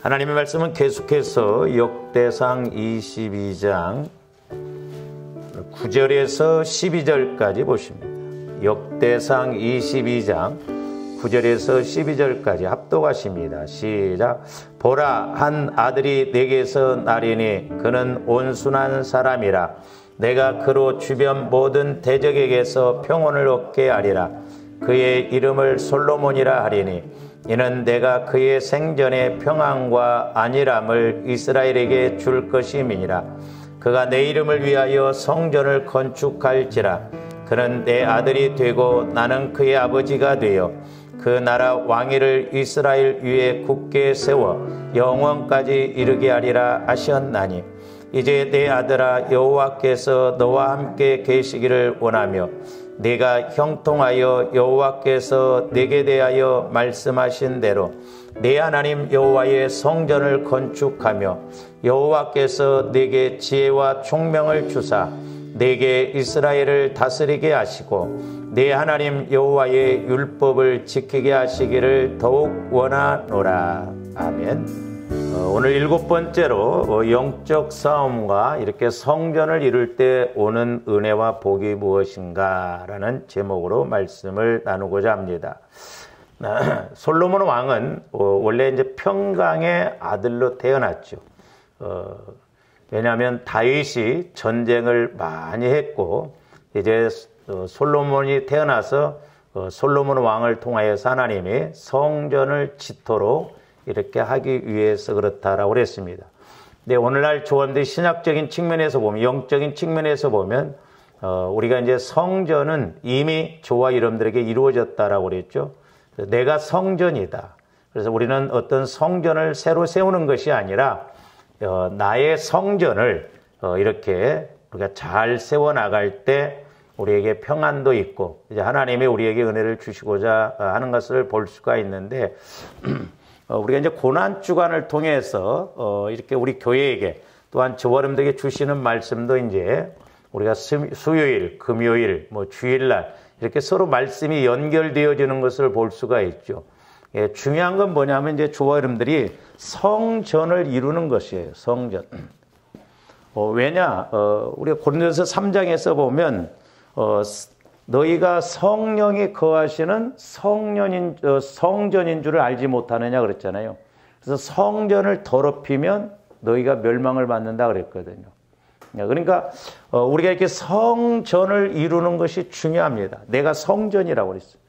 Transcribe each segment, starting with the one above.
하나님의 말씀은 계속해서 역대상 22장 9절에서 12절까지 보십니다. 역대상 22장 9절에서 12절까지 합독하십니다. 시작. 보라, 한 아들이 내게서 나리니 그는 온순한 사람이라. 내가 그로 주변 모든 대적에게서 평온을 얻게 하리라. 그의 이름을 솔로몬이라 하리니 이는 내가 그의 생전에 평안과 안일함을 이스라엘에게 줄 것임이니라. 그가 내 이름을 위하여 성전을 건축할지라. 그는 내 아들이 되고 나는 그의 아버지가 되어 그 나라 왕위를 이스라엘 위에 굳게 세워 영원까지 이르게 하리라 하셨나니 이제 내 아들아, 여호와께서 너와 함께 계시기를 원하며 네가 형통하여 여호와께서 네게 대하여 말씀하신 대로 네 하나님 여호와의 성전을 건축하며 여호와께서 네게 지혜와 총명을 주사 네게 이스라엘을 다스리게 하시고 네 하나님 여호와의 율법을 지키게 하시기를 더욱 원하노라. 아멘. 오늘 7번째로 영적 싸움과 이렇게 성전을 이룰 때 오는 은혜와 복이 무엇인가 라는 제목으로 말씀을 나누고자 합니다. 솔로몬 왕은 원래 이제 평강의 아들로 태어났죠. 왜냐하면 다윗이 전쟁을 많이 했고 이제 솔로몬이 태어나서 솔로몬 왕을 통하여서 하나님이 성전을 짓도록 이렇게 하기 위해서 그렇다라고 그랬습니다. 근데 오늘날 조원들 신학적인 측면에서 보면, 영적인 측면에서 보면 우리가 이제 성전은 이미 저와 여러분들에게 이루어졌다라고 그랬죠. 내가 성전이다. 그래서 우리는 어떤 성전을 새로 세우는 것이 아니라 나의 성전을 이렇게 우리가 잘 세워나갈 때 우리에게 평안도 있고 이제 하나님이 우리에게 은혜를 주시고자 하는 것을 볼 수가 있는데 우리가 이제 고난 주간을 통해서 이렇게 우리 교회에게 또한 저와 여러분들에게 주시는 말씀도 이제 우리가 수요일, 금요일, 주일날 이렇게 서로 말씀이 연결되어지는 것을 볼 수가 있죠. 예, 중요한 건 뭐냐면 이제 저와 여러분들이 성전을 이루는 것이에요. 성전. 왜냐? 우리가 고린도서 3장에서 보면 너희가 성령이 거하시는 성전인 줄을 알지 못하느냐 그랬잖아요. 그래서 성전을 더럽히면 너희가 멸망을 받는다 그랬거든요. 그러니까 우리가 이렇게 성전을 이루는 것이 중요합니다. 내가 성전이라고 그랬어요.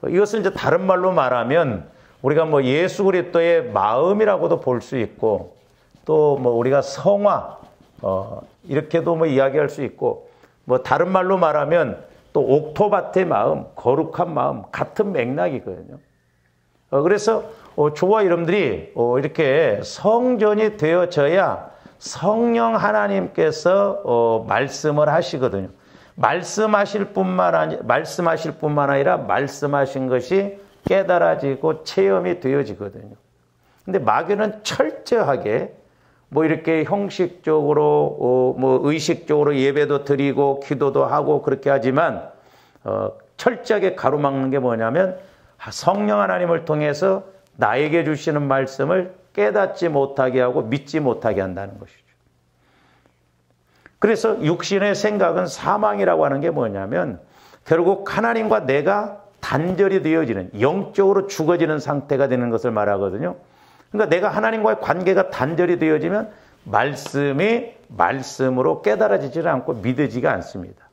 이것은 이제 다른 말로 말하면 우리가 예수 그리스도의 마음이라고도 볼 수 있고 또 우리가 성화 이렇게도 이야기할 수 있고 다른 말로 말하면 또 옥토밭의 마음, 거룩한 마음 같은 맥락이거든요. 그래서 저와 여러분들이 이렇게 성전이 되어져야 성령 하나님께서 말씀을 하시거든요. 말씀하실 뿐만 아니라 말씀하신 것이 깨달아지고 체험이 되어지거든요. 근데 마귀는 철저하게 이렇게 형식적으로 의식적으로 예배도 드리고 기도도 하고 그렇게 하지만 철저하게 가로막는 게 뭐냐면 성령 하나님을 통해서 나에게 주시는 말씀을 깨닫지 못하게 하고 믿지 못하게 한다는 것이죠. 그래서 육신의 생각은 사망이라고 하는 게 뭐냐면 결국 하나님과 내가 단절이 되어지는 영적으로 죽어지는 상태가 되는 것을 말하거든요. 그러니까 내가 하나님과의 관계가 단절이 되어지면 말씀이 말씀으로 깨달아지지 않고 믿어지가 않습니다.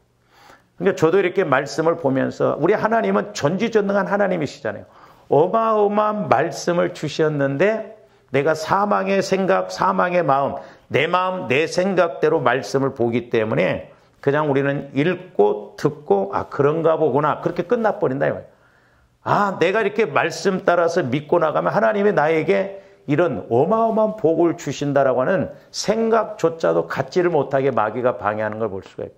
그러니까 저도 이렇게 말씀을 보면서 우리 하나님은 전지전능한 하나님이시잖아요. 어마어마한 말씀을 주셨는데 내가 사망의 생각, 사망의 마음, 내 생각대로 말씀을 보기 때문에 그냥 우리는 읽고 듣고 그런가 보구나 그렇게 끝나버린다. 내가 이렇게 말씀 따라서 믿고 나가면 하나님이 나에게 이런 어마어마한 복을 주신다라고 하는 생각조차도 갖지를 못하게 마귀가 방해하는 걸 볼 수가 있어요.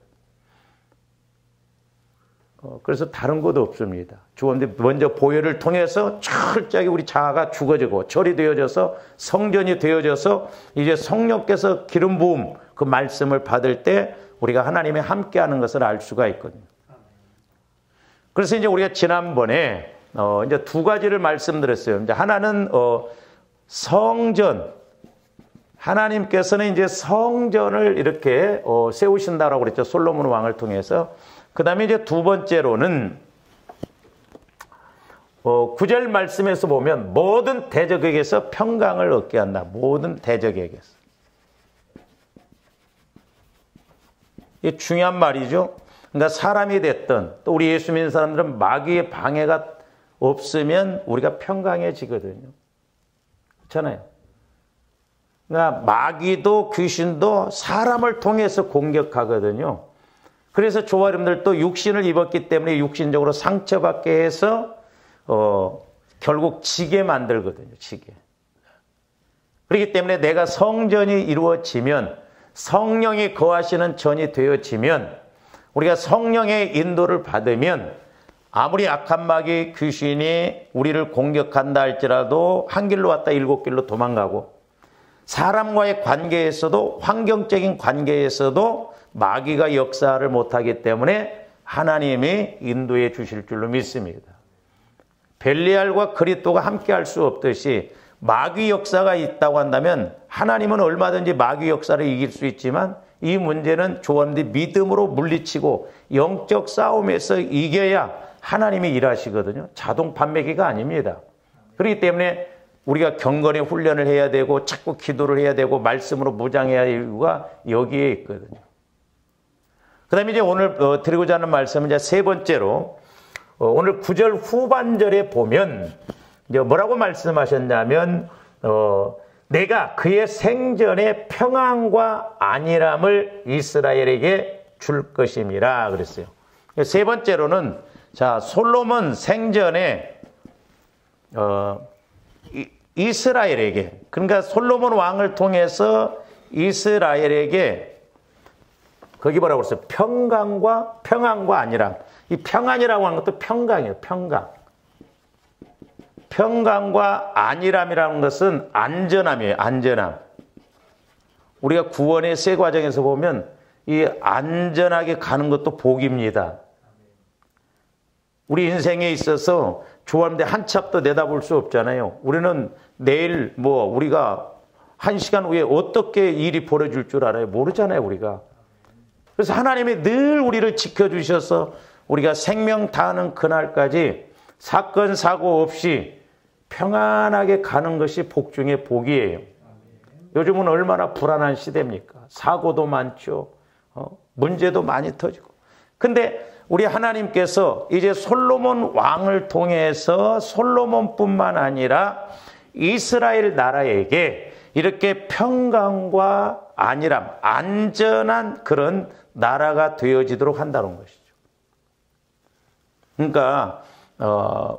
그래서 다른 것도 없습니다. 주님들 먼저 보혈을 통해서 철저하게 우리 자아가 죽어지고 절이 되어져서 성전이 되어져서 이제 성령께서 기름 부음 그 말씀을 받을 때 우리가 하나님의 함께하는 것을 알 수가 있거든요. 그래서 이제 우리가 지난번에 이제 두 가지를 말씀드렸어요. 이제 하나는 성전, 하나님께서는 이제 성전을 이렇게 세우신다라고 그랬죠. 솔로몬 왕을 통해서. 그 다음에 이제 두 번째로는 9절 말씀에서 보면 모든 대적에게서 평강을 얻게 한다. 모든 대적에게서. 이게 중요한 말이죠. 그러니까 사람이 됐든 또 우리 예수 믿는 사람들은 마귀의 방해가 없으면 우리가 평강해지거든요. 그렇잖아요. 그러니까 마귀도 귀신도 사람을 통해서 공격하거든요. 그래서 저와 여러분들도 육신을 입었기 때문에 육신적으로 상처받게 해서 결국 지게 만들거든요. 지게. 그렇기 때문에 내가 성전이 이루어지면, 성령이 거하시는 전이 되어지면, 우리가 성령의 인도를 받으면 아무리 악한 마귀 귀신이 우리를 공격한다 할지라도 한 길로 왔다 일곱 길로 도망가고, 사람과의 관계에서도, 환경적인 관계에서도 마귀가 역사를 못하기 때문에 하나님이 인도해 주실 줄로 믿습니다. 벨리알과 그리스도가 함께 할 수 없듯이 마귀 역사가 있다고 한다면 하나님은 얼마든지 마귀 역사를 이길 수 있지만, 이 문제는 조원들이 믿음으로 물리치고 영적 싸움에서 이겨야 하나님이 일하시거든요. 자동 판매기가 아닙니다. 그렇기 때문에 우리가 경건의 훈련을 해야 되고 자꾸 기도를 해야 되고 말씀으로 무장해야 할 이유가 여기에 있거든요. 그 다음에 이제 오늘 드리고자 하는 말씀은 이제 세 번째로, 오늘 9절 후반절에 보면 이제 뭐라고 말씀하셨냐면, 내가 그의 생전의 평안과 안일함을 이스라엘에게 줄 것임이라 그랬어요. 세 번째로는, 자, 솔로몬 생전에 이스라엘에게, 그러니까 솔로몬 왕을 통해서 이스라엘에게, 거기 뭐라고 그랬어요? 평안과 안일함. 이 평안이라고 하는 것도 평강이에요. 평강. 평강과 안일함이라는 것은 안전함이에요. 안전함. 우리가 구원의 세 과정에서 보면 이 안전하게 가는 것도 복입니다. 우리 인생에 있어서 조합인데 한 치 앞도 내다볼 수 없잖아요. 우리는 내일 우리가 한 시간 후에 어떻게 일이 벌어질 줄 알아요? 모르잖아요, 우리가. 그래서 하나님이 늘 우리를 지켜주셔서 우리가 생명 다하는 그날까지 사건, 사고 없이 평안하게 가는 것이 복 중에 복이에요. 요즘은 얼마나 불안한 시대입니까? 사고도 많죠. 문제도 많이 터지고. 근데 우리 하나님께서 이제 솔로몬 왕을 통해서 솔로몬뿐만 아니라 이스라엘 나라에게 이렇게 평강과 안일함, 안전한 그런 나라가 되어지도록 한다는 것이죠. 그러니까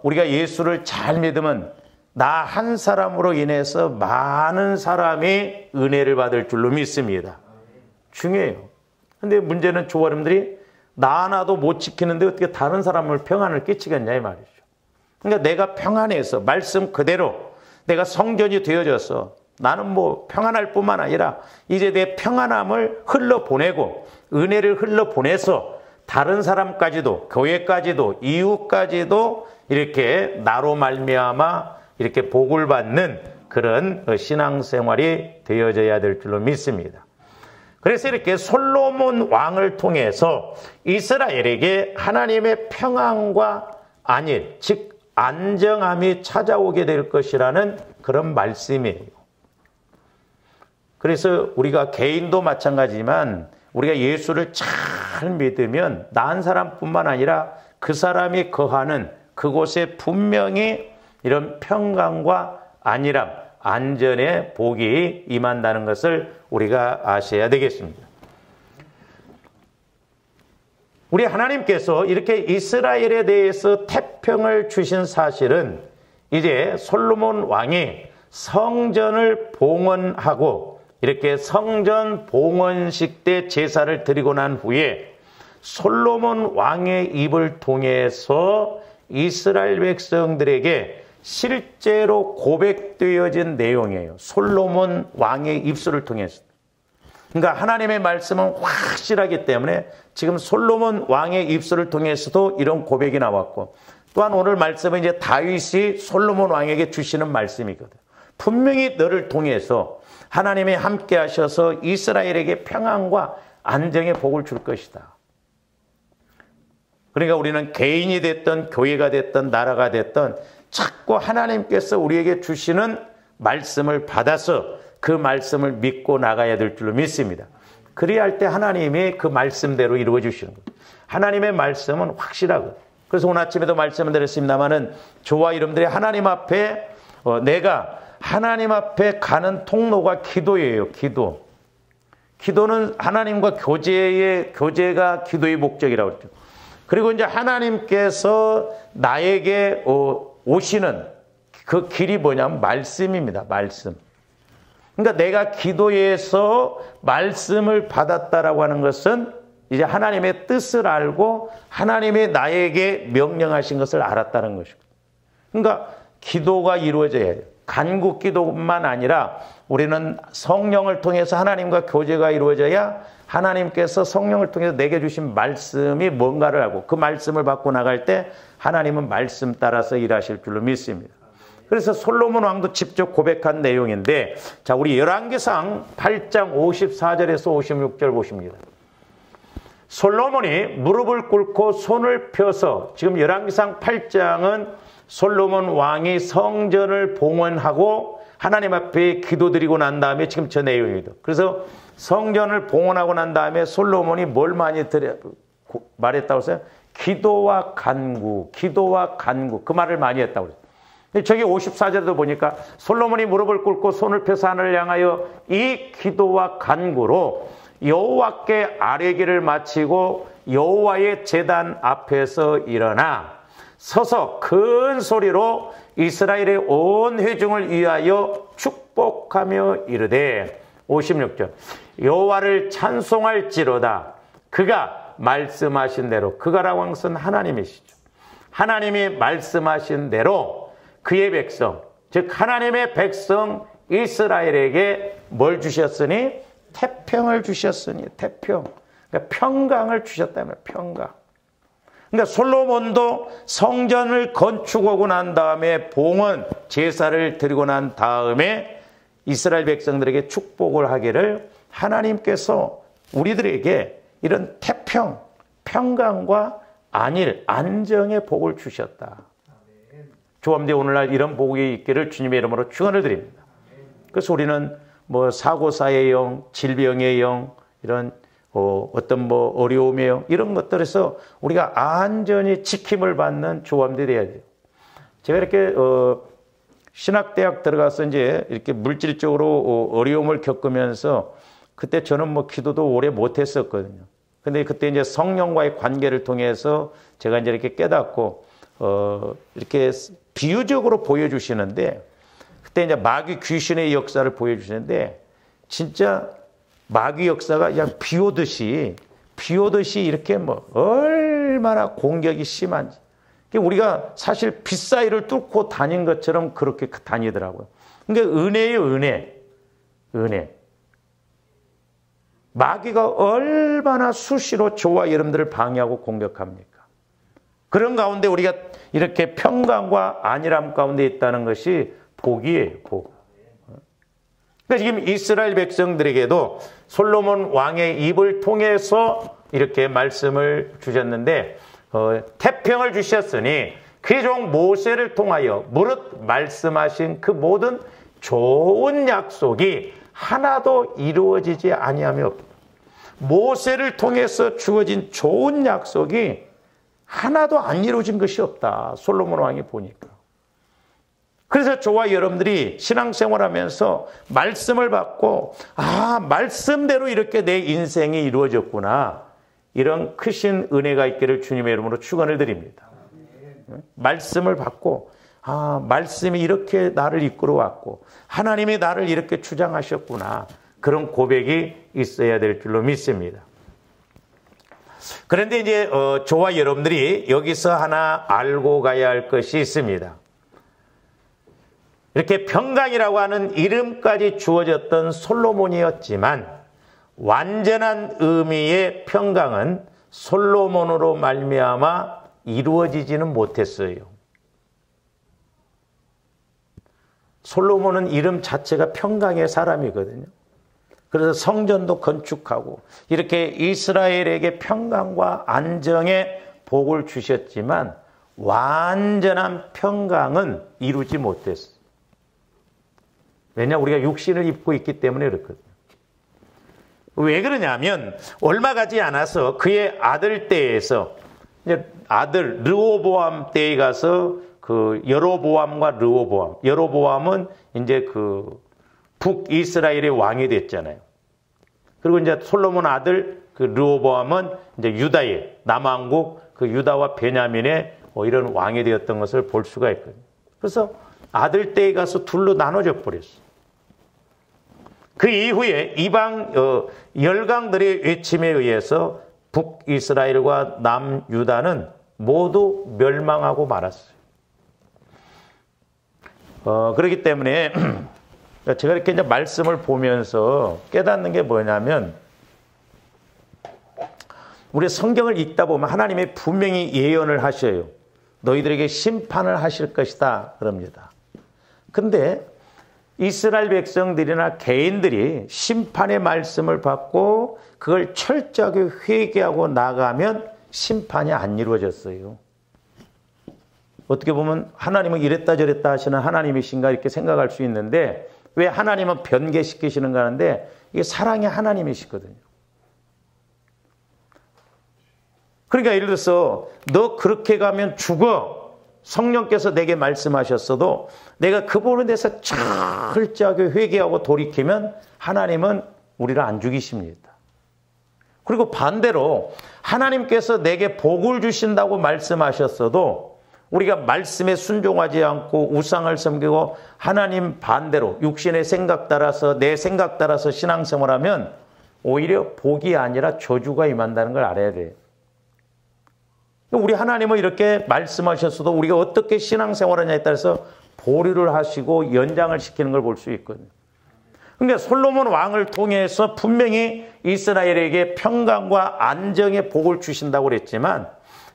우리가 예수를 잘 믿으면 나 한 사람으로 인해서 많은 사람이 은혜를 받을 줄로 믿습니다. 중요해요. 근데 문제는 조아름들이 나 하나도 못 지키는데 어떻게 다른 사람을 평안을 끼치겠냐 이 말이죠. 그러니까 내가 평안해서 말씀 그대로 내가 성전이 되어져서 나는 평안할 뿐만 아니라 이제 내 평안함을 흘러보내고 은혜를 흘러보내서 다른 사람까지도, 교회까지도, 이웃까지도 이렇게 나로 말미암아 이렇게 복을 받는 그런 신앙생활이 되어져야 될 줄로 믿습니다. 그래서 이렇게 솔로몬 왕을 통해서 이스라엘에게 하나님의 평안과 안일, 즉 안정함이 찾아오게 될 것이라는 그런 말씀이에요. 그래서 우리가 개인도 마찬가지지만 우리가 예수를 잘 믿으면 나 한 사람뿐만 아니라 그 사람이 거하는 그곳에 분명히 이런 평강과 안일함, 안전의 복이 임한다는 것을 우리가 아셔야 되겠습니다. 우리 하나님께서 이렇게 이스라엘에 대해서 태평을 주신 사실은 이제 솔로몬 왕이 성전을 봉헌하고 이렇게 성전 봉헌식 때 제사를 드리고 난 후에 솔로몬 왕의 입을 통해서 이스라엘 백성들에게 실제로 고백되어진 내용이에요. 솔로몬 왕의 입술을 통해서. 그러니까 하나님의 말씀은 확실하기 때문에 지금 솔로몬 왕의 입술을 통해서도 이런 고백이 나왔고, 또한 오늘 말씀은 이제 다윗이 솔로몬 왕에게 주시는 말씀이거든요. 분명히 너를 통해서 하나님이 함께 하셔서 이스라엘에게 평안과 안정의 복을 줄 것이다. 그러니까 우리는 개인이 됐든 교회가 됐든 나라가 됐든 자꾸 하나님께서 우리에게 주시는 말씀을 받아서 그 말씀을 믿고 나가야 될 줄로 믿습니다. 그래야 할 때 하나님이 그 말씀대로 이루어 주시는 거예요. 하나님의 말씀은 확실하고, 그래서 오늘 아침에도 말씀을 드렸습니다마는 저와 여러분들이 하나님 앞에 내가 하나님 앞에 가는 통로가 기도예요. 기도는 하나님과 교제가 기도의 목적이라고 그랬죠. 그리고 이제 하나님께서 나에게 오시는 그 길이 뭐냐면 말씀입니다. 말씀. 그러니까 내가 기도에서 말씀을 받았다라고 하는 것은 이제 하나님의 뜻을 알고 하나님이 나에게 명령하신 것을 알았다는 것이고. 그러니까 기도가 이루어져야 해요. 간구 기도뿐만 아니라 우리는 성령을 통해서 하나님과 교제가 이루어져야 하나님께서 성령을 통해서 내게 주신 말씀이 뭔가를 알고 그 말씀을 받고 나갈 때 하나님은 말씀 따라서 일하실 줄로 믿습니다. 그래서 솔로몬 왕도 직접 고백한 내용인데, 자, 우리 열왕기상 8장 54절에서 56절 보십니다. 솔로몬이 무릎을 꿇고 손을 펴서, 지금 열왕기상 8장은 솔로몬 왕이 성전을 봉헌하고 하나님 앞에 기도드리고 난 다음에 지금 저 내용입니다. 그래서 성전을 봉헌하고 난 다음에 솔로몬이 뭘 많이 말했다고 했어요? 기도와 간구 그 말을 많이 했다고 그랬어요. 저기 54절도 보니까 솔로몬이 무릎을 꿇고 손을 펴서 하늘을 향하여 이 기도와 간구로 여호와께 아뢰기를 마치고 여호와의 제단 앞에서 일어나 서서 큰 소리로 이스라엘의 온 회중을 위하여 축복하며 이르되, 56절, 여호와를 찬송할지로다. 그가 말씀하신 대로, 그가라고 하는 것은 하나님이시죠. 하나님이 말씀하신 대로 그의 백성, 즉 하나님의 백성 이스라엘에게 뭘 주셨으니? 태평을 주셨으니. 태평. 그러니까 평강을 주셨다면 평강. 그러니까 솔로몬도 성전을 건축하고 난 다음에 봉헌 제사를 드리고 난 다음에 이스라엘 백성들에게 축복을 하기를 하나님께서 우리들에게 이런 태평, 평강과 안일, 안정의 복을 주셨다. 조합대 오늘날 이런 복이 있기를 주님의 이름으로 축원을 드립니다. 그래서 우리는 뭐 사고사의 영, 질병의 영, 이런 어떤 어려움의 영, 이런 것들에서 우리가 안전히 지킴을 받는 조합들이 돼야 돼요. 제가 이렇게 신학대학 들어가서 이제 이렇게 물질적으로 어려움을 겪으면서 그때 저는 기도도 오래 못 했었거든요. 근데 그때 이제 성령과의 관계를 통해서 제가 이제 이렇게 깨닫고 이렇게 비유적으로 보여주시는데, 그때 이제 마귀 귀신의 역사를 보여주시는데, 진짜 마귀 역사가 그냥 비 오듯이 이렇게 얼마나 공격이 심한지. 우리가 사실 빗사이를 뚫고 다닌 것처럼 그렇게 다니더라고요. 그러니까 은혜예요, 은혜. 마귀가 얼마나 수시로 저와 여러분들을 방해하고 공격합니까? 그런 가운데 우리가 이렇게 평강과 안일함 가운데 있다는 것이 복이에요, 복. 그러니까 지금 이스라엘 백성들에게도 솔로몬 왕의 입을 통해서 이렇게 말씀을 주셨는데, 태평을 주셨으니 그의 종 모세를 통하여 무릇 말씀하신 그 모든 좋은 약속이 하나도 이루어지지 아니하며, 모세를 통해서 주어진 좋은 약속이 하나도 안 이루어진 것이 없다. 솔로몬 왕이 보니까. 그래서 저와 여러분들이 신앙생활하면서 말씀을 받고, 말씀대로 이렇게 내 인생이 이루어졌구나, 이런 크신 은혜가 있기를 주님의 이름으로 축원을 드립니다. 말씀을 받고, 말씀이 이렇게 나를 이끌어 왔고 하나님이 나를 이렇게 주장하셨구나, 그런 고백이 있어야 될 줄로 믿습니다. 그런데 이제 저와 여러분들이 여기서 하나 알고 가야 할 것이 있습니다. 이렇게 평강이라고 하는 이름까지 주어졌던 솔로몬이었지만 완전한 의미의 평강은 솔로몬으로 말미암아 이루어지지는 못했어요. 솔로몬은 이름 자체가 평강의 사람이거든요. 그래서 성전도 건축하고 이렇게 이스라엘에게 평강과 안정의 복을 주셨지만 완전한 평강은 이루지 못했어요. 왜냐? 우리가 육신을 입고 있기 때문에 그렇거든요. 왜 그러냐면 얼마 가지 않아서 그의 아들 때에서 아들 르호보암 때에 가서 그 여로보암과 르호보암, 여로보암은 이제 그 북이스라엘의 왕이 됐잖아요. 그리고 이제 솔로몬 아들 그 르호보암은 이제 유다의 남왕국 그 유다와 베냐민의 이런 왕이 되었던 것을 볼 수가 있거든요. 그래서 아들 때에 가서 둘로 나눠져 버렸어요. 그 이후에 이방 열강들의 외침에 의해서 북이스라엘과 남유다는 모두 멸망하고 말았어요. 그렇기 때문에 제가 이렇게 이제 말씀을 보면서 깨닫는 게 뭐냐면 우리 성경을 읽다 보면 하나님이 분명히 예언을 하셔요. 너희들에게 심판을 하실 것이다 그럽니다. 근데 이스라엘 백성들이나 개인들이 심판의 말씀을 받고 그걸 철저하게 회개하고 나가면 심판이 안 이루어졌어요. 어떻게 보면 하나님은 이랬다 저랬다 하시는 하나님이신가 이렇게 생각할 수 있는데 왜 하나님은 변개시키시는가 하는데 이게 사랑의 하나님이시거든요. 그러니까 예를 들어서 너 그렇게 가면 죽어. 성령께서 내게 말씀하셨어도 내가 그 부분에 대해서 철저하게 회개하고 돌이키면 하나님은 우리를 안 죽이십니다. 그리고 반대로 하나님께서 내게 복을 주신다고 말씀하셨어도 우리가 말씀에 순종하지 않고 우상을 섬기고 하나님 반대로 육신의 생각 따라서 내 생각 따라서 신앙생활하면 오히려 복이 아니라 저주가 임한다는 걸 알아야 돼요. 우리 하나님은 이렇게 말씀하셨어도 우리가 어떻게 신앙생활하냐에 따라서 보류를 하시고 연장을 시키는 걸 볼 수 있거든요. 그러니까 솔로몬 왕을 통해서 분명히 이스라엘에게 평강과 안정의 복을 주신다고 그랬지만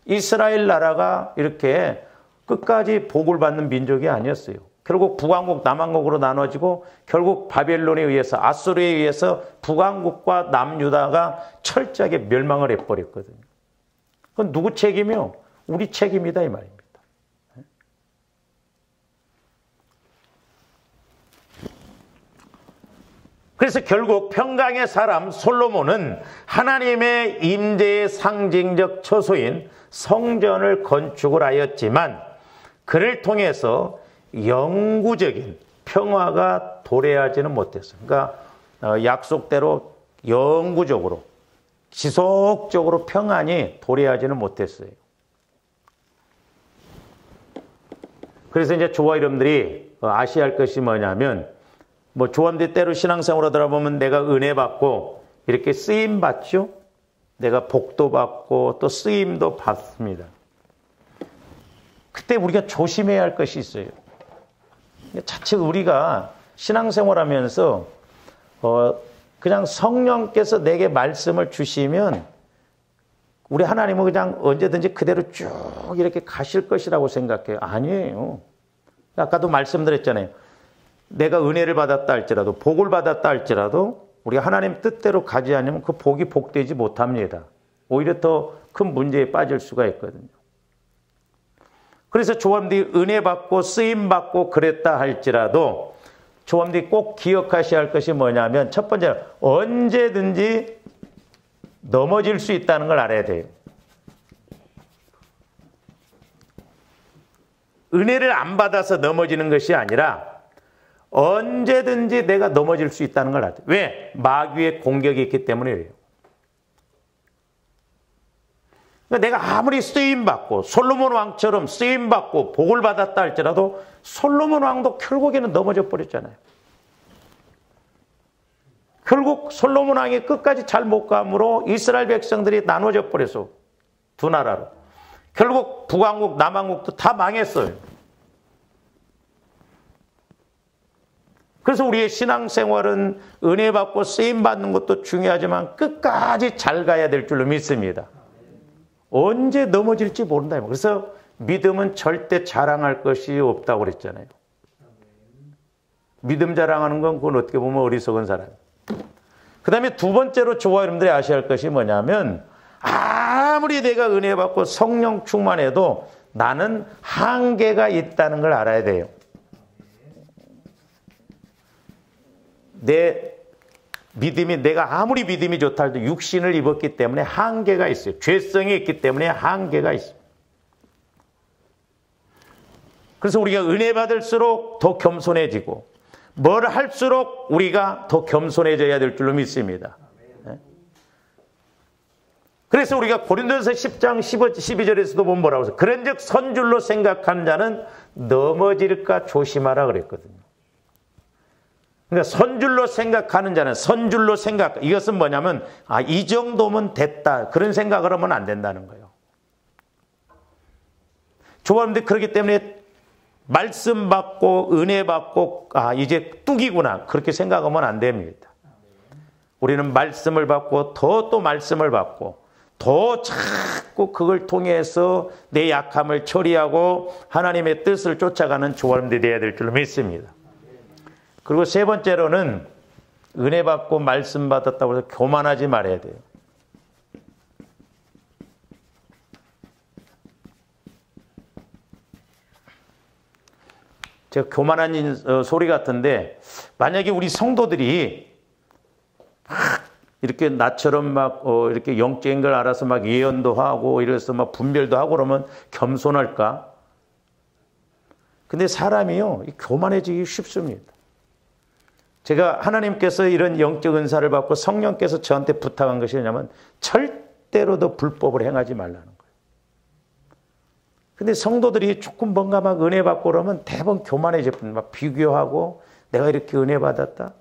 이스라엘 나라가 이렇게 끝까지 복을 받는 민족이 아니었어요. 결국 북왕국 남왕국으로 나눠지고 결국 바벨론에 의해서 아수르에 의해서 북왕국과 남유다가 철저하게 멸망을 해버렸거든요. 그건 누구 책임이요? 우리 책임이다 이 말입니다. 그래서 결국 평강의 사람 솔로몬은 하나님의 임재의 상징적 처소인 성전을 건축을 하였지만 그를 통해서 영구적인 평화가 도래하지는 못했어요. 그러니까 약속대로 영구적으로 지속적으로 평안이 도래하지는 못했어요. 그래서 이제 조화 여러분들이 아셔야 할 것이 뭐냐면 조원들 때로 신앙생활을 하다 보면 내가 은혜 받고 이렇게 쓰임 받죠. 내가 복도 받고 또 쓰임도 받습니다. 그때 우리가 조심해야 할 것이 있어요. 자칫 우리가 신앙생활하면서 그냥 성령께서 내게 말씀을 주시면 우리 하나님은 그냥 언제든지 그대로 쭉 이렇게 가실 것이라고 생각해요. 아니에요. 아까도 말씀드렸잖아요. 내가 은혜를 받았다 할지라도 복을 받았다 할지라도 우리가 하나님 뜻대로 가지 않으면 그 복이 복되지 못합니다. 오히려 더 큰 문제에 빠질 수가 있거든요. 그래서 조원들이 은혜 받고 쓰임 받고 그랬다 할지라도 조원들이 꼭 기억하셔야 할 것이 뭐냐면 첫 번째는 언제든지 넘어질 수 있다는 걸 알아야 돼요. 은혜를 안 받아서 넘어지는 것이 아니라 언제든지 내가 넘어질 수 있다는 걸 알아야 돼요. 왜? 마귀의 공격이 있기 때문에 그래요. 그러니까 내가 아무리 쓰임받고 솔로몬 왕처럼 쓰임받고 복을 받았다 할지라도 솔로몬 왕도 결국에는 넘어져 버렸잖아요. 결국 솔로몬 왕이 끝까지 잘 못 감으로 이스라엘 백성들이 나눠져 버려서 두 나라로. 결국 북왕국 남왕국도 다 망했어요. 그래서 우리의 신앙생활은 은혜 받고 쓰임 받는 것도 중요하지만 끝까지 잘 가야 될 줄로 믿습니다. 언제 넘어질지 모른다. 그래서 믿음은 절대 자랑할 것이 없다고 그랬잖아요. 믿음 자랑하는 건 그건 어떻게 보면 어리석은 사람. 그 다음에 두 번째로 저와 여러분들이 아셔야 할 것이 뭐냐면 아무리 내가 은혜 받고 성령 충만해도 나는 한계가 있다는 걸 알아야 돼요. 내 믿음이 내가 아무리 믿음이 좋다 해도 육신을 입었기 때문에 한계가 있어요. 죄성이 있기 때문에 한계가 있어요. 그래서 우리가 은혜 받을수록 더 겸손해지고 뭘 할수록 우리가 더 겸손해져야 될 줄로 믿습니다. 그래서 우리가 고린도서 10장 12절에서도 보면 뭐라고 해서 그런즉 선줄로 생각하는 자는 넘어질까 조심하라 그랬거든요. 그러니까 선줄로 생각하는 자는 선줄로 생각, 이것은 뭐냐면 이 정도면 됐다 그런 생각을 하면 안 된다는 거예요. 좋아하는데 그렇기 때문에 말씀 받고 은혜 받고 이제 뚝이구나 그렇게 생각하면 안 됩니다. 우리는 말씀을 받고 또 말씀을 받고 더 자꾸 그걸 통해서 내 약함을 처리하고 하나님의 뜻을 쫓아가는 조화람들이 되어야 될 줄로 믿습니다. 그리고 세 번째로는 은혜 받고 말씀 받았다고 해서 교만하지 말아야 돼요. 제가 교만한 소리 같은데 만약에 우리 성도들이 이렇게 나처럼 막 이렇게 영적인 걸 알아서 막 예언도 하고 이래서 막 분별도 하고 그러면 겸손할까? 근데 사람이요 교만해지기 쉽습니다. 제가 하나님께서 이런 영적 은사를 받고 성령께서 저한테 부탁한 것이 뭐냐면 절대로 더 불법을 행하지 말라는 거예요. 근데 성도들이 조금 뭔가 막 은혜 받고 그러면 대부분 교만해집니다. 막 비교하고 내가 이렇게 은혜 받았다.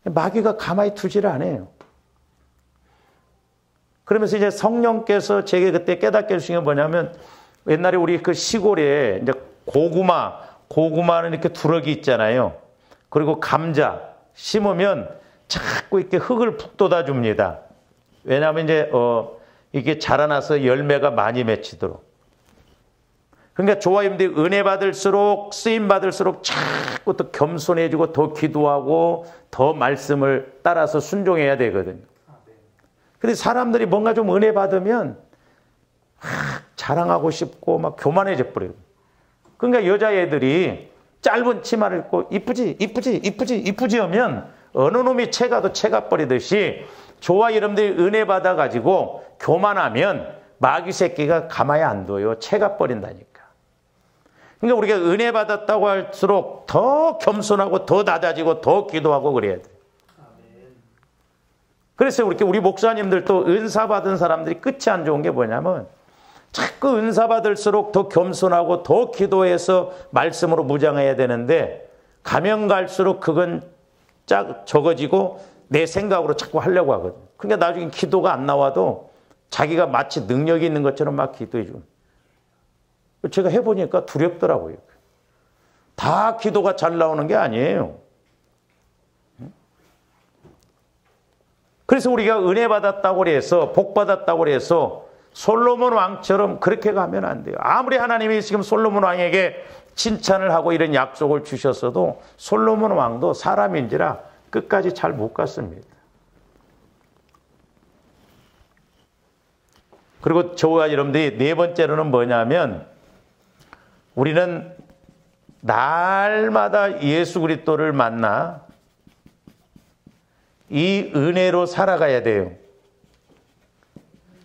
마귀가 가만히 두지를 않아요. 그러면서 이제 성령께서 제게 그때 깨닫게 해주신 게 뭐냐면 옛날에 우리 그 시골에 이제 고구마는 이렇게 두럭이 있잖아요. 그리고 감자 심으면 자꾸 이렇게 흙을 푹 돋아줍니다. 왜냐하면 이제 이게 자라나서 열매가 많이 맺히도록. 그러니까 조화임들이 은혜 받을수록 쓰임 받을수록 자꾸 더 겸손해지고 더 기도하고 더 말씀을 따라서 순종해야 되거든요. 근데 사람들이 뭔가 좀 은혜 받으면 자랑하고 싶고 막 교만해져 버려요. 그러니까 여자애들이 짧은 치마를 입고 이쁘지 하면 어느 놈이 채가도 채가 버리듯이 조화 여러분들이 은혜 받아가지고 교만하면 마귀 새끼가 가만히 안 둬요. 채가 버린다니까. 그러니까 우리가 은혜 받았다고 할수록 더 겸손하고 더 낮아지고 더 기도하고 그래야 돼요. 그래서 우리 목사님들도 은사 받은 사람들이 끝이 안 좋은 게 뭐냐면 자꾸 은사 받을수록 더 겸손하고 더 기도해서 말씀으로 무장해야 되는데 가면 갈수록 그건 적어지고 내 생각으로 자꾸 하려고 하거든. 그러니까 나중에 기도가 안 나와도 자기가 마치 능력이 있는 것처럼 막 기도해 주고. 제가 해보니까 두렵더라고요. 다 기도가 잘 나오는 게 아니에요. 그래서 우리가 은혜 받았다고 해서 복 받았다고 해서 솔로몬 왕처럼 그렇게 가면 안 돼요. 아무리 하나님이 지금 솔로몬 왕에게 칭찬을 하고 이런 약속을 주셨어도 솔로몬 왕도 사람인지라 끝까지 잘 못 갔습니다. 그리고 저와 여러분들이 네 번째로는 뭐냐면 우리는 날마다 예수 그리스도를 만나 이 은혜로 살아가야 돼요.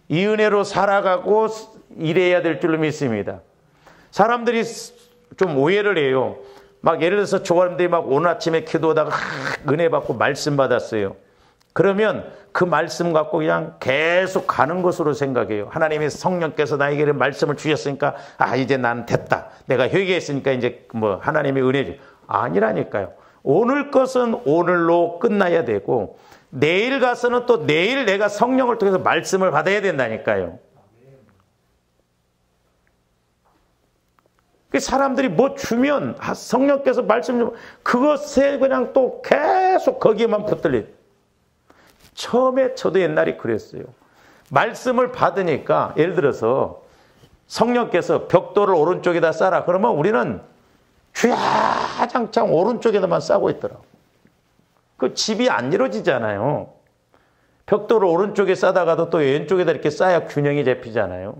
이 은혜로 살아가고 일해야 될 줄로 믿습니다. 사람들이 좀 오해를 해요. 막 예를 들어서 조화람들이 막 오늘 아침에 기도하다가 은혜 받고 말씀 받았어요. 그러면 그 말씀 갖고 그냥 계속 가는 것으로 생각해요. 하나님의 성령께서 나에게 말씀을 주셨으니까 이제 난 됐다. 내가 회개했으니까 이제 뭐 하나님의 은혜지. 아니라니까요. 오늘 것은 오늘로 끝나야 되고 내일 가서는 또 내일 내가 성령을 통해서 말씀을 받아야 된다니까요. 사람들이 뭐 주면 성령께서 말씀 좀 그것에 그냥 또 계속 거기에만 붙들려. 처음에 저도 옛날에 그랬어요. 말씀을 받으니까 예를 들어서 성령께서 벽돌을 오른쪽에다 쌓아라. 그러면 우리는 주야 와장창 오른쪽에다만 싸고 있더라고. 그 집이 안 이루어지잖아요. 벽돌을 오른쪽에 싸다가도 또 왼쪽에다 이렇게 싸야 균형이 잡히잖아요.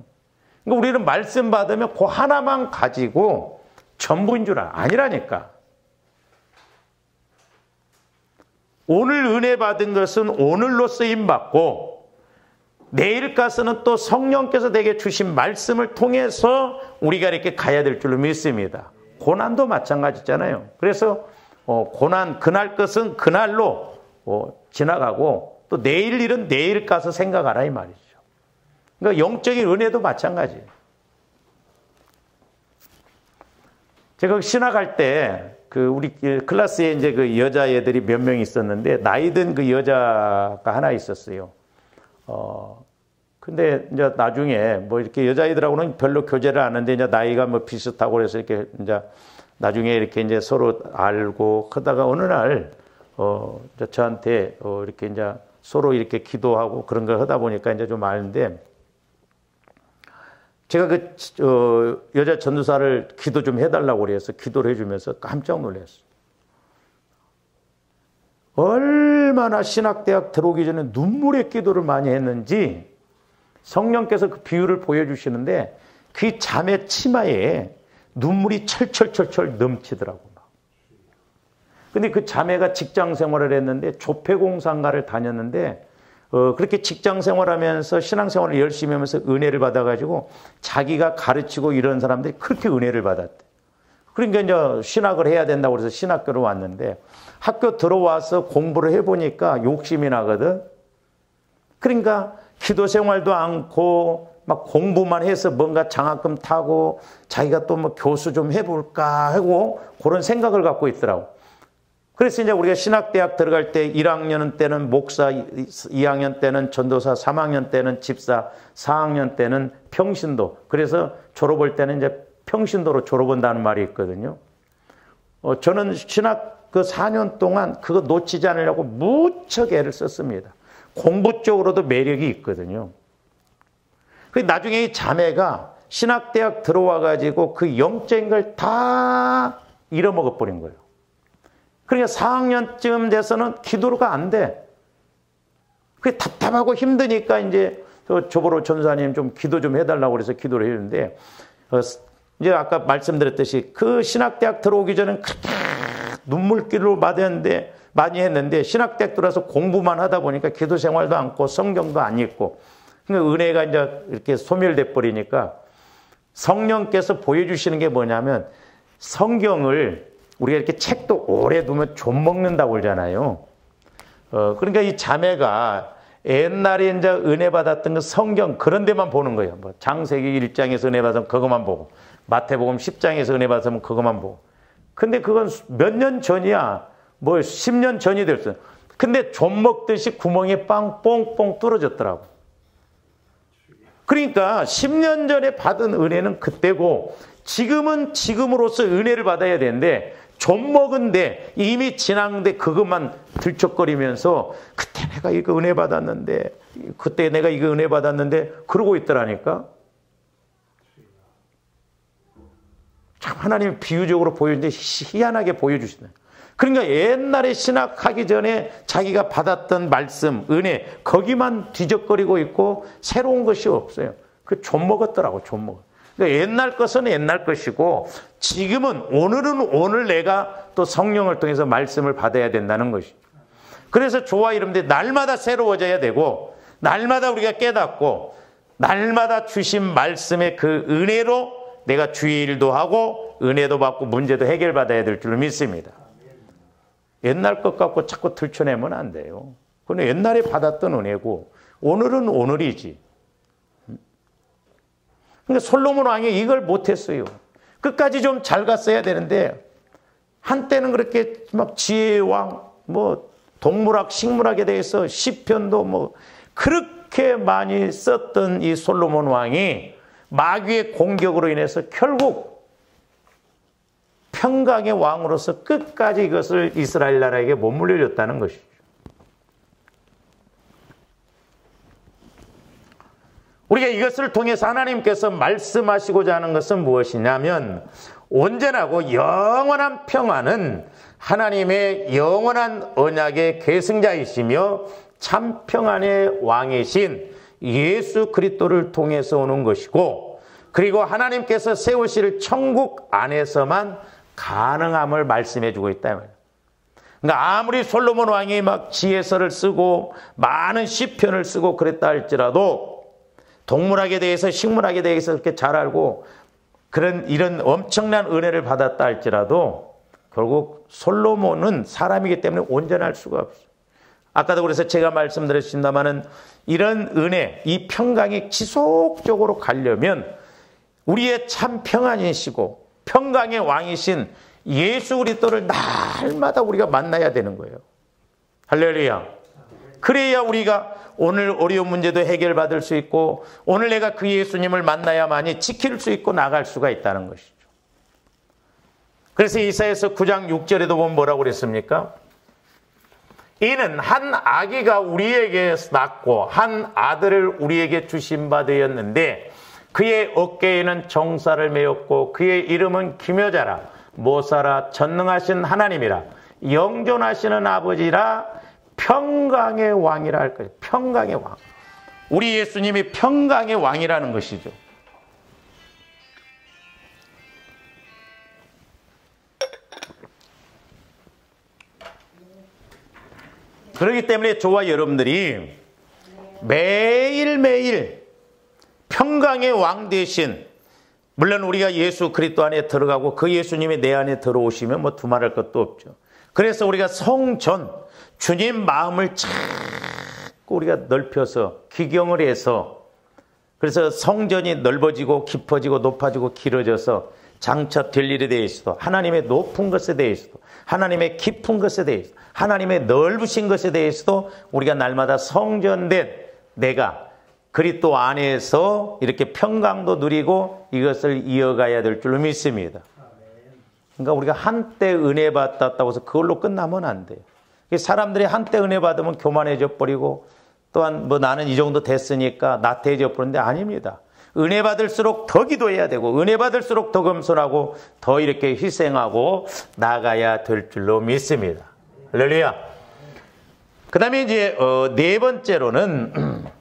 그러니까 우리는 말씀 받으면 그 하나만 가지고 전부인 줄 아니라니까. 오늘 은혜 받은 것은 오늘로 쓰임받고 내일 가서는 또 성령께서 내게 주신 말씀을 통해서 우리가 이렇게 가야 될 줄로 믿습니다. 고난도 마찬가지잖아요. 그래서 고난 그날 것은 그날로 지나가고 또 내일 일은 내일 가서 생각하라 이 말이죠. 그러니까 영적인 은혜도 마찬가지예요. 제가 신학할 때 그 우리 클래스에 이제 그 여자애들이 몇 명 있었는데 나이 든 그 여자가 하나 있었어요. 근데 이제 나중에 뭐 이렇게 여자애들하고는 별로 교제를 안 하는데 이제 나이가 뭐 비슷하고 그래서 이렇게 이제 나중에 이렇게 이제 서로 알고 하다가 어느 날 저한테 이렇게 이제 서로 이렇게 기도하고 그런 걸 하다 보니까 이제 좀 아는데 제가 그 여자 전도사를 기도 좀 해달라고 그래서 기도를 해주면서 깜짝 놀랐어요. 얼마나 신학대학 들어오기 전에 눈물의 기도를 많이 했는지 성령께서 그 비유를 보여주시는데 그 자매 치마에 눈물이 철철철철 넘치더라고. 근데 그 자매가 직장 생활을 했는데 조폐공상가를 다녔는데 그렇게 직장 생활하면서 신앙생활을 열심히 하면서 은혜를 받아가지고 자기가 가르치고 이런 사람들이 그렇게 은혜를 받았대. 그러니까 이제 신학을 해야 된다고 그래서 신학교로 왔는데 학교 들어와서 공부를 해보니까 욕심이 나거든. 그러니까 기도 생활도 않고 막 공부만 해서 뭔가 장학금 타고 자기가 또 뭐 교수 좀 해볼까 하고 그런 생각을 갖고 있더라고. 그래서 이제 우리가 신학대학 들어갈 때 1학년 때는 목사, 2학년 때는 전도사, 3학년 때는 집사, 4학년 때는 평신도. 그래서 졸업할 때는 이제 평신도로 졸업한다는 말이 있거든요. 저는 신학 그 4년 동안 그거 놓치지 않으려고 무척 애를 썼습니다. 공부 쪽으로도 매력이 있거든요. 나중에 이 자매가 신학대학 들어와가지고 그 영적인 걸 다 잃어먹어버린 거예요. 그러니까 4학년쯤 돼서는 기도가 안 돼. 그게 답답하고 힘드니까 이제 저보러 전사님 좀 기도 좀 해달라고 그래서 기도를 했는데 이제 아까 말씀드렸듯이 그 신학대학 들어오기 전엔 그렇게 눈물기로 많이 했는데 신학대학 들어와서 공부만 하다 보니까 기도 생활도 않고 성경도 안 읽고 그러니까 은혜가 이제 이렇게 소멸돼 버리니까 성령께서 보여주시는 게 뭐냐면 성경을 우리가 이렇게 책도 오래 두면 좀 먹는다고 그러잖아요. 그러니까 이 자매가 옛날에 이제 은혜 받았던 그 성경 그런 데만 보는 거예요. 뭐 창세기 1장에서 은혜 받으면 그것만 보고 마태복음 10장에서 은혜 받으면 그것만 보고. 근데 그건 몇 년 전이야. 뭐 10년 전이 됐어요. 근데 좀 먹듯이 구멍이 빵 뽕뽕 뚫어졌더라고. 그러니까 10년 전에 받은 은혜는 그때고 지금은 지금으로서 은혜를 받아야 되는데 좀 먹은데 이미 지났는데 그것만 들쩍거리면서 그때 내가 이거 은혜 받았는데 그때 내가 이거 은혜 받았는데 그러고 있더라니까. 참 하나님이 비유적으로 보여주는데 희한하게 보여주시네. 그러니까 옛날에 신학하기 전에 자기가 받았던 말씀, 은혜 거기만 뒤적거리고 있고 새로운 것이 없어요. 그 좀 먹었더라고. 좀 먹었. 그러니까 옛날 것은 옛날 것이고 지금은 오늘은 오늘 내가 또 성령을 통해서 말씀을 받아야 된다는 것이죠. 그래서 주와 이름대 날마다 새로워져야 되고 날마다 우리가 깨닫고 날마다 주신 말씀의 그 은혜로 내가 주의 일도 하고 은혜도 받고 문제도 해결받아야 될 줄 믿습니다. 옛날 것 갖고 자꾸 들춰내면 안 돼요. 그건 옛날에 받았던 은혜고 오늘은 오늘이지. 그러니까 솔로몬 왕이 이걸 못했어요. 끝까지 좀 잘 갔어야 되는데 한때는 그렇게 막 지혜의 왕, 뭐 동물학, 식물학에 대해서 시편도 뭐 그렇게 많이 썼던 이 솔로몬 왕이 마귀의 공격으로 인해서 결국 평강의 왕으로서 끝까지 이것을 이스라엘 나라에게 못 물려줬다는 것이죠. 우리가 이것을 통해서 하나님께서 말씀하시고자 하는 것은 무엇이냐면 온전하고 영원한 평안은 하나님의 영원한 언약의 계승자이시며 참 평안의 왕이신 예수 그리스도를 통해서 오는 것이고, 그리고 하나님께서 세우실 천국 안에서만 가능함을 말씀해 주고 있다. 그러니까 아무리 솔로몬 왕이 막 지혜서를 쓰고 많은 시편을 쓰고 그랬다 할지라도, 동물학에 대해서 식물학에 대해서 그렇게 잘 알고 이런 엄청난 은혜를 받았다 할지라도 결국 솔로몬은 사람이기 때문에 온전할 수가 없어요. 아까도 그래서 제가 말씀드렸습니다마는 이런 은혜, 이 평강이 지속적으로 가려면 우리의 참 평안이시고 평강의 왕이신 예수 그리스도를 날마다 우리가 만나야 되는 거예요. 할렐루야. 그래야 우리가 오늘 어려운 문제도 해결받을 수 있고 오늘 내가 그 예수님을 만나야만이 지킬 수 있고 나갈 수가 있다는 것이죠. 그래서 이사야서 9장 6절에도 보면 뭐라고 그랬습니까? 이는 한 아기가 우리에게 낳고 한 아들을 우리에게 주신 바 되었는데 그의 어깨에는 정사를 메었고 그의 이름은 기묘자라 모사라 전능하신 하나님이라 영존하시는 아버지라 평강의 왕이라 할 거예요. 평강의 왕. 우리 예수님이 평강의 왕이라는 것이죠. 그렇기 때문에 저와 여러분들이 매일매일 평강의 왕 대신, 물론 우리가 예수 그리스도 안에 들어가고 그 예수님이 내 안에 들어오시면 뭐 두말할 것도 없죠. 그래서 우리가 성전, 주님 마음을 자꾸 우리가 넓혀서 기경을 해서, 그래서 성전이 넓어지고 깊어지고 높아지고 길어져서 장차 될 일에 대해서도, 하나님의 높은 것에 대해서도, 하나님의 깊은 것에 대해서, 하나님의 넓으신 것에 대해서도 우리가 날마다 성전된 내가 그리스도 안에서 이렇게 평강도 누리고 이것을 이어가야 될 줄로 믿습니다. 그러니까 우리가 한때 은혜 받았다고 해서 그걸로 끝나면 안 돼요. 사람들이 한때 은혜 받으면 교만해져 버리고 또한 뭐 나는 이 정도 됐으니까 나태해져 버리는데 아닙니다. 은혜 받을수록 더 기도해야 되고 은혜 받을수록 더 겸손하고 더 이렇게 희생하고 나가야 될 줄로 믿습니다. 할렐루야. 그 다음에 이제 네 번째로는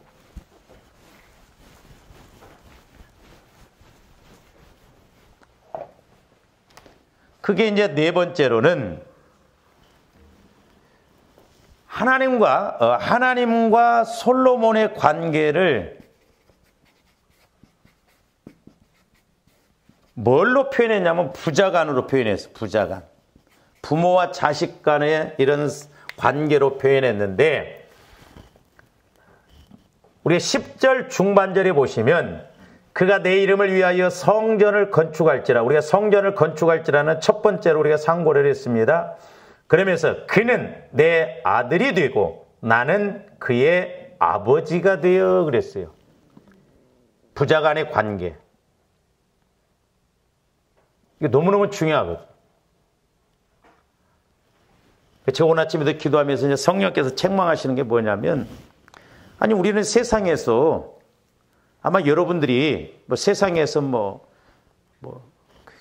그게 이제 네 번째로는 하나님과 솔로몬의 관계를 뭘로 표현했냐면 부자간으로 표현했어요. 부자간. 부모와 자식 간의 이런 관계로 표현했는데, 우리 10절 중반절에 보시면 그가 내 이름을 위하여 성전을 건축할지라, 우리가 성전을 건축할지라는 첫 번째로 우리가 상고를 했습니다. 그러면서 그는 내 아들이 되고 나는 그의 아버지가 되어 그랬어요. 부자 간의 관계. 이게 너무너무 중요하거든요. 제가 오늘 아침에도 기도하면서 이제 성령께서 책망하시는 게 뭐냐면, 아니 우리는 세상에서 아마 여러분들이 뭐 세상에서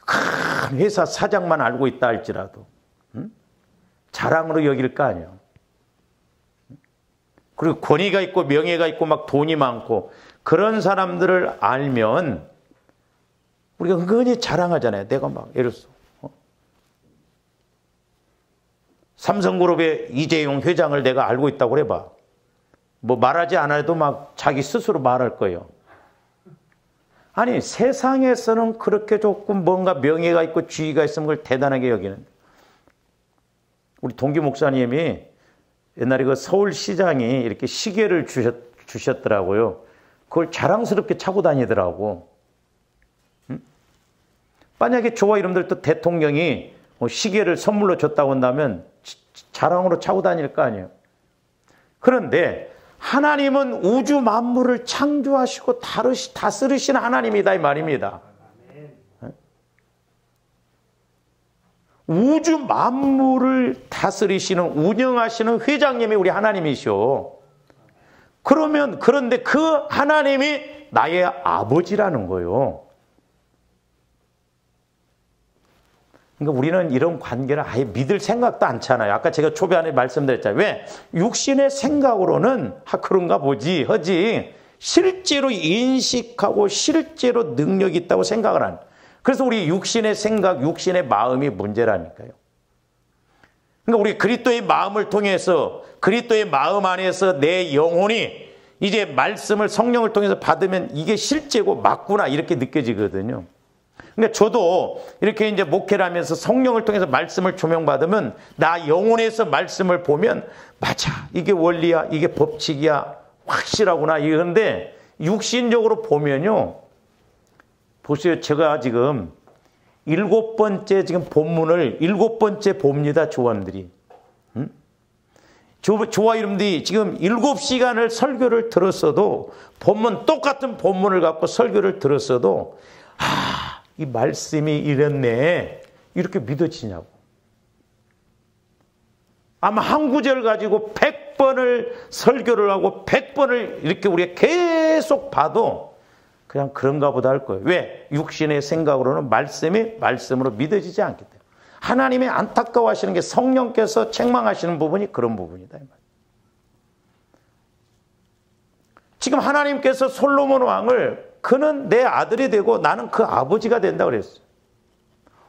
큰 회사 사장만 알고 있다 할지라도 자랑으로 여길 거 아니에요. 그리고 권위가 있고 명예가 있고 막 돈이 많고 그런 사람들을 알면 우리가 은근히 자랑하잖아요. 내가 막 예를 들어서 삼성그룹의 이재용 회장을 내가 알고 있다고 그래봐. 뭐 말하지 않아도 막 자기 스스로 말할 거예요. 아니 세상에서는 그렇게 조금 뭔가 명예가 있고 지위가 있으면 그걸 대단하게 여기는, 우리 동기 목사님이 옛날에 그 서울시장이 이렇게 시계를 주셨더라고요. 그걸 자랑스럽게 차고 다니더라고. 만약에 저와 여러분들도 대통령이 시계를 선물로 줬다고 한다면 자랑으로 차고 다닐 거 아니에요. 그런데 하나님은 우주 만물을 창조하시고 다스리시는 하나님이다 이 말입니다. 우주 만물을 다스리시는 운영하시는 회장님이 우리 하나님이시오. 그런데 그 하나님이 나의 아버지라는 거예요. 그러니까 우리는 이런 관계를 아예 믿을 생각도 않잖아요. 아까 제가 초반에 말씀드렸잖아요. 왜? 육신의 생각으로는 그런가 보지 하지 실제로 인식하고 실제로 능력이 있다고 생각을 하는. 그래서 우리 육신의 생각, 육신의 마음이 문제라니까요. 그러니까 우리 그리스도의 마음을 통해서 그리스도의 마음 안에서 내 영혼이 이제 말씀을 성령을 통해서 받으면 이게 실제고 맞구나 이렇게 느껴지거든요. 그러니까 저도 이렇게 이제 목회를 하면서 성령을 통해서 말씀을 조명받으면 나 영혼에서 말씀을 보면 맞아 이게 원리야 이게 법칙이야 확실하구나 이런데 육신적으로 보면요. 보세요. 제가 지금 7번째 지금 본문을 7번째 봅니다. 조원들이. 조와 이름들이 지금 7시간을 설교를 들었어도 본문 똑같은 본문을 갖고 설교를 들었어도 이 말씀이 이랬네 이렇게 믿어지냐고. 아마 한 구절 가지고 100번을 설교를 하고 100번을 이렇게 우리가 계속 봐도 그냥 그런가 보다 할 거예요. 왜? 육신의 생각으로는 말씀이 말씀으로 믿어지지 않기 때문에. 하나님이 안타까워하시는 게 성령께서 책망하시는 부분이 그런 부분이다. 지금 하나님께서 솔로몬 왕을 그는 내 아들이 되고 나는 그 아버지가 된다고 그랬어요.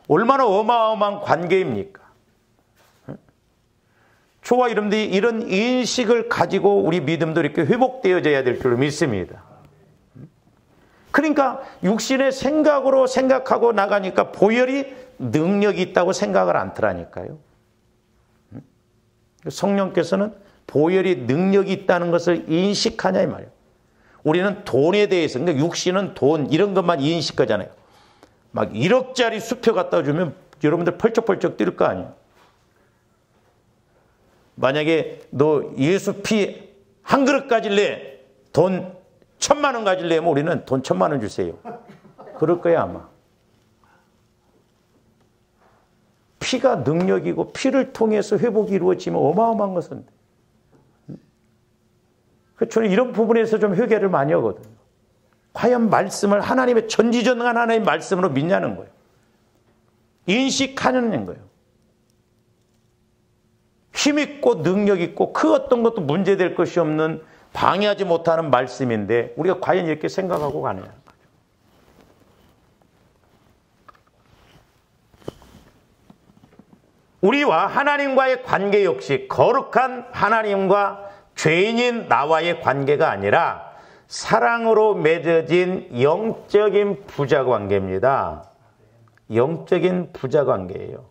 얼마나 어마어마한 관계입니까? 저와 여러분들이 이런 인식을 가지고 우리 믿음도 이렇게 회복되어져야 될 줄로 믿습니다. 그러니까 육신의 생각으로 생각하고 나가니까 보혈이 능력이 있다고 생각을 않더라니까요. 성령께서는 보혈이 능력이 있다는 것을 인식하냐 이 말이에요. 우리는 돈에 대해서, 그러니까 육신은 돈 이런 것만 인식하잖아요. 막 1억짜리 수표 갖다 주면 여러분들 펄쩍펄쩍 뛸 거 아니에요. 만약에 너 예수 피 한 그릇 가질래? 돈 1000만 원 가질래? 뭐 우리는 돈 1000만 원 주세요. 그럴 거야 아마. 피가 능력이고 피를 통해서 회복이 이루어지면 어마어마한 것인데. 저는 이런 부분에서 좀 회개를 많이 하거든요. 과연 말씀을 하나님의 전지전능한 하나님의 말씀으로 믿냐는 거예요. 인식하는 거예요. 힘있고 능력있고 그 어떤 것도 문제될 것이 없는 방해하지 못하는 말씀인데 우리가 과연 이렇게 생각하고 가느냐. 우리와 하나님과의 관계 역시 거룩한 하나님과 죄인인 나와의 관계가 아니라 사랑으로 맺어진 영적인 부자관계입니다. 영적인 부자관계예요.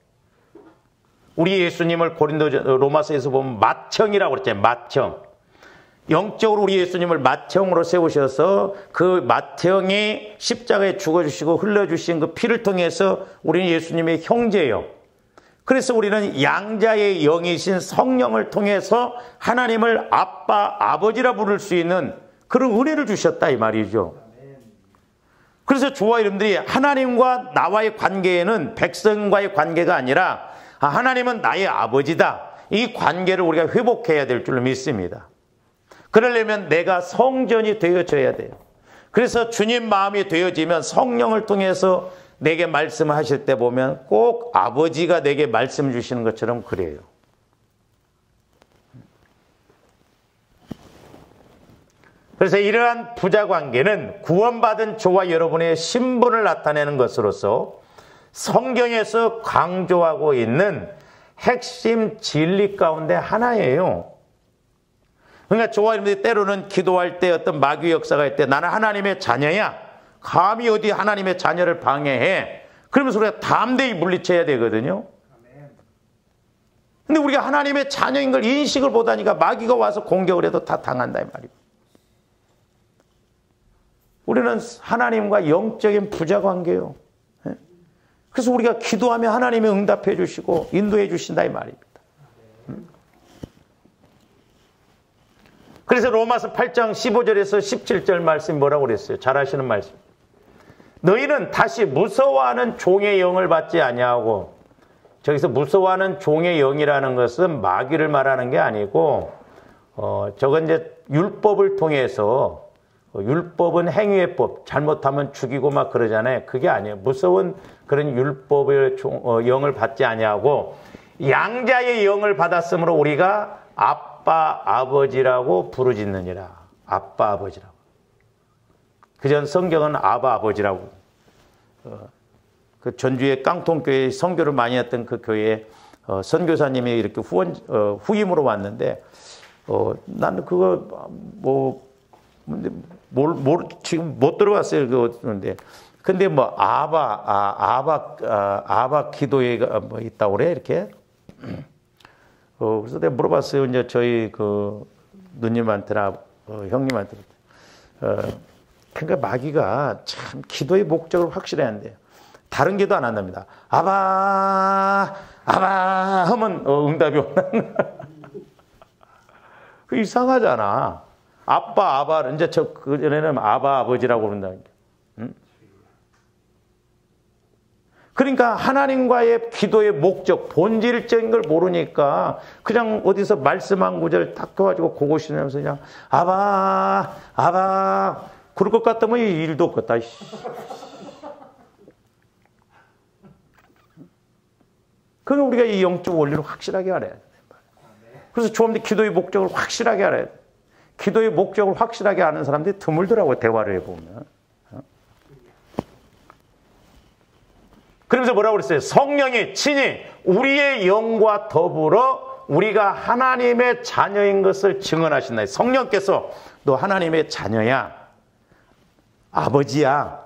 우리 예수님을 로마서에서 보면 맏형이라고 그랬잖아요. 맏형. 영적으로 우리 예수님을 맏형으로 세우셔서 그 맏형이 십자가에 죽어주시고 흘려주신 그 피를 통해서 우리는 예수님의 형제예요. 그래서 우리는 양자의 영이신 성령을 통해서 하나님을 아빠, 아버지라 부를 수 있는 그런 은혜를 주셨다 이 말이죠. 그래서 저와 여러분들이 하나님과 나와의 관계에는 백성과의 관계가 아니라 하나님은 나의 아버지다. 이 관계를 우리가 회복해야 될 줄로 믿습니다. 그러려면 내가 성전이 되어져야 돼요. 그래서 주님 마음이 되어지면 성령을 통해서 내게 말씀을 하실 때 보면 꼭 아버지가 내게 말씀 주시는 것처럼 그래요. 그래서 이러한 부자관계는 구원받은 저와 여러분의 신분을 나타내는 것으로서 성경에서 강조하고 있는 핵심 진리 가운데 하나예요. 그러니까 저와 여러분들이 때로는 기도할 때 어떤 마귀 역사가 있을 때 나는 하나님의 자녀야. 감히 어디 하나님의 자녀를 방해해. 그러면서 우리가 담대히 물리쳐야 되거든요. 근데 우리가 하나님의 자녀인 걸 인식을 못하니까 마귀가 와서 공격을 해도 다 당한다 이 말이에요. 우리는 하나님과 영적인 부자관계예요. 그래서 우리가 기도하면 하나님이 응답해 주시고 인도해 주신다 이 말입니다. 그래서 로마서 8장 15절에서 17절 말씀 뭐라고 그랬어요? 잘 아시는 말씀. 너희는 다시 무서워하는 종의 영을 받지 아니하고, 저기서 무서워하는 종의 영이라는 것은 마귀를 말하는 게 아니고 저건 이제 율법을 통해서 율법은 행위의 법, 잘못하면 죽이고 막 그러잖아요. 그게 아니에요. 무서운 그런 율법의 영을 받지 아니하고 양자의 영을 받았으므로 우리가 아빠 아버지라고 부르짖느니라. 아빠 아버지라고. 그전 성경은 아바 아버지라고. 그 전주의 깡통교회 선교를 많이 했던 그 교회에 선교사님이 이렇게 후임으로 왔는데 나는 그거 지금 못 들어봤어요. 그런데 근데 뭐 아바 기도회가 뭐 있다고 그래 이렇게. 그래서 내가 물어봤어요. 이제 저희 그 누님한테나 형님한테. 그러니까 마귀가 참 기도의 목적을 확실해야 한대요. 다른 기도 안 한답니다. 아바 하면 응답이 오나. 그 이상하잖아. 아빠를 이제 그전에는 아바 아버지라고 그런다니까. 응? 그러니까 하나님과의 기도의 목적, 본질적인 걸 모르니까 그냥 어디서 말씀 한 구절 딱 켜가지고 그거 신으면서 그냥 아바 그럴 것 같으면 일도 없겠다. 그러니까 우리가 이 영적 원리를 확실하게 알아야 돼. 그래서 조금 더 기도의 목적을 확실하게 알아야 돼. 기도의 목적을 확실하게 아는 사람들이 드물더라고, 대화를 해보면. 그러면서 뭐라고 그랬어요? 성령이 친히 우리의 영과 더불어 우리가 하나님의 자녀인 것을 증언하신다. 성령께서 너 하나님의 자녀야. 아버지야.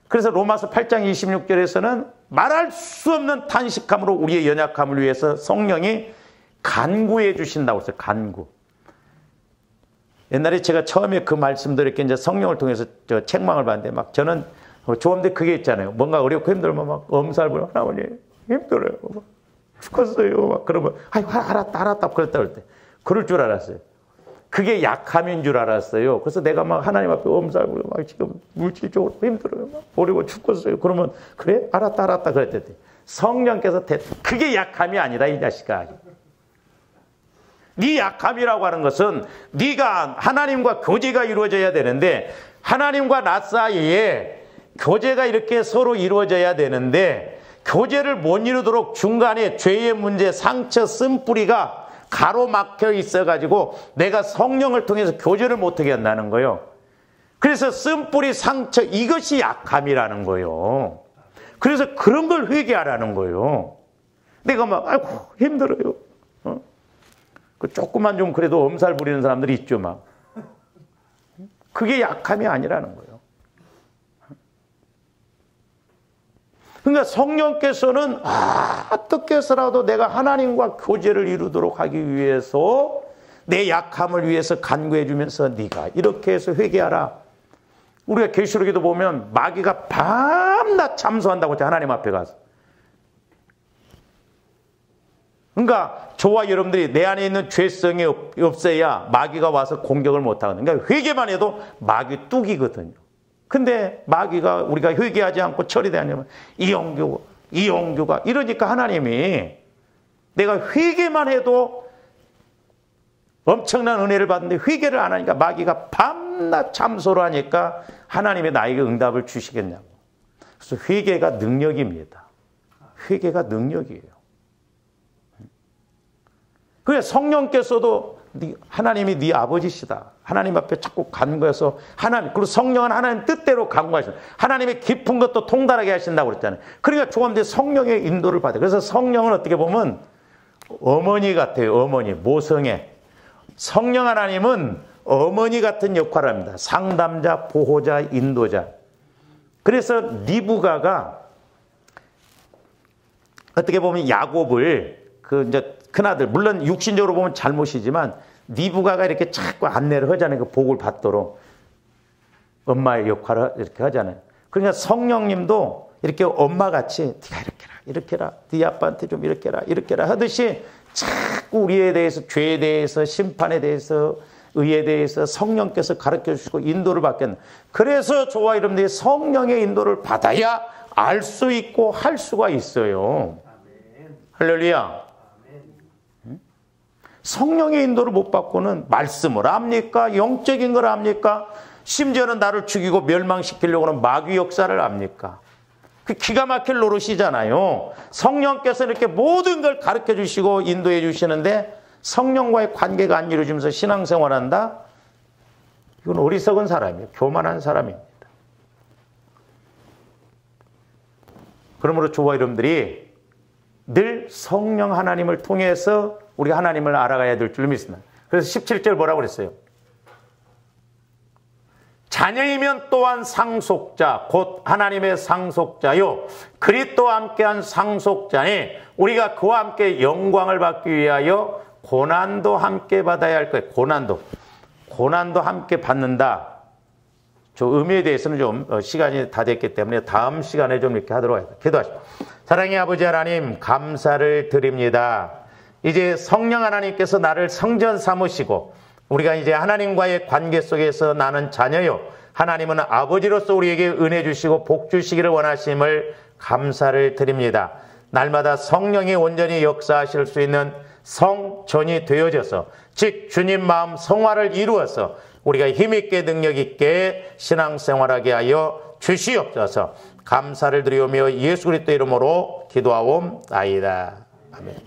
그래서 로마서 8장 26절에서는 말할 수 없는 탄식함으로 우리의 연약함을 위해서 성령이 간구해 주신다고 했어요. 간구. 옛날에 제가 처음에 그 말씀들 이렇게 이제 성령을 통해서 책망을 받는데 막 저는 좋은데 그게 있잖아요. 뭔가 어렵고 힘들면 막 엄살 부려. 하나님 힘들어요. 막 죽었어요. 막 그러면 아이고 알았다 그랬다 그럴 때 그럴 줄 알았어요. 그게 약함인 줄 알았어요. 그래서 내가 막 하나님 앞에 엄살 부려. 막 지금 물질적으로 힘들어요. 막 어려워 죽었어요. 그러면 그래 알았다 그랬더니 성령께서 그게 약함이 아니다 이 자식아. 네 약함이라고 하는 것은 네가 하나님과 교제가 이루어져야 되는데 하나님과 나 사이에 교제가 이렇게 서로 이루어져야 되는데 교제를 못 이루도록 중간에 죄의 문제, 상처, 쓴뿌리가 가로막혀 있어가지고 내가 성령을 통해서 교제를 못하게 한다는 거예요. 그래서 쓴뿌리, 상처 이것이 약함이라는 거예요. 그래서 그런 걸 회개하라는 거예요. 내가 막 아이고 힘들어요. 그 조금만 좀 그래도 엄살 부리는 사람들이 있죠, 막. 그게 약함이 아니라는 거예요. 그러니까 성령께서는 어떻게 해서라도 내가 하나님과 교제를 이루도록 하기 위해서 내 약함을 위해서 간구해 주면서 네가 이렇게 해서 회개하라. 우리가 계시록에도 보면 마귀가 밤낮 참소한다고 했죠, 하나님 앞에 가서. 그러니까 저와 여러분들이 내 안에 있는 죄성이 없어야 마귀가 와서 공격을 못하거든요. 그러니까 회개만 해도 마귀 뚝이거든요. 근데 마귀가 우리가 회개하지 않고 처리되냐면 이용교가 이러니까 하나님이 내가 회개만 해도 엄청난 은혜를 받는데 회개를 안 하니까 마귀가 밤낮 참소를 하니까 하나님이 나에게 응답을 주시겠냐고. 그래서 회개가 능력입니다. 회개가 능력이에요. 그래 성령께서도 하나님이 네 아버지시다. 하나님 앞에 자꾸 간구해서 하나님, 그리고 성령은 하나님 뜻대로 간구하신다. 하나님의 깊은 것도 통달하게 하신다고 그랬잖아요. 그러니까 조금 성령의 인도를 받아요. 그래서 성령은 어떻게 보면 어머니 같아요. 어머니, 모성애. 성령 하나님은 어머니 같은 역할을 합니다. 상담자, 보호자, 인도자. 그래서 리브가가 어떻게 보면 야곱을 이제 큰아들, 물론 육신적으로 보면 잘못이지만 리브가가 이렇게 자꾸 안내를 하잖아요. 그 복을 받도록 엄마의 역할을 이렇게 하잖아요. 그러니까 성령님도 이렇게 엄마같이 네가 이렇게 해라, 네 아빠한테 좀 이렇게 해라 하듯이 자꾸 우리에 대해서, 죄에 대해서, 심판에 대해서, 의에 대해서 성령께서 가르쳐 주시고 인도를 받겠는. 그래서 저와 여러분들이 성령의 인도를 받아야 알 수 있고 할 수가 있어요. 할렐루야. 성령의 인도를 못 받고는 말씀을 압니까? 영적인 걸 압니까? 심지어는 나를 죽이고 멸망시키려고는 마귀 역사를 압니까? 그 기가 막힐 노릇이잖아요. 성령께서 이렇게 모든 걸 가르쳐 주시고 인도해 주시는데 성령과의 관계가 안 이루어지면서 신앙생활한다? 이건 어리석은 사람이에요. 교만한 사람입니다. 그러므로 저와 여러분들이 늘 성령 하나님을 통해서 우리가 하나님을 알아가야 될 줄 믿습니다. 그래서 17절 뭐라고 그랬어요? 자녀이면 또한 상속자, 곧 하나님의 상속자요 그리스도와 함께한 상속자니 우리가 그와 함께 영광을 받기 위하여 고난도 함께 받아야 할 거예요. 고난도 함께 받는다. 저 의미에 대해서는 좀 시간이 다 됐기 때문에 다음 시간에 좀 이렇게 하도록 하겠습니다. 기도하십시오. 사랑의 아버지 하나님, 감사를 드립니다. 이제 성령 하나님께서 나를 성전 삼으시고 우리가 이제 하나님과의 관계 속에서 나는 자녀요, 하나님은 아버지로서 우리에게 은혜 주시고 복 주시기를 원하심을 감사를 드립니다. 날마다 성령이 온전히 역사하실 수 있는 성전이 되어져서 즉 주님 마음 성화를 이루어서 우리가 힘있게 능력있게 신앙생활하게 하여 주시옵소서. 감사를 드리오며 예수 그리스도 이름으로 기도하옵나이다. 아멘.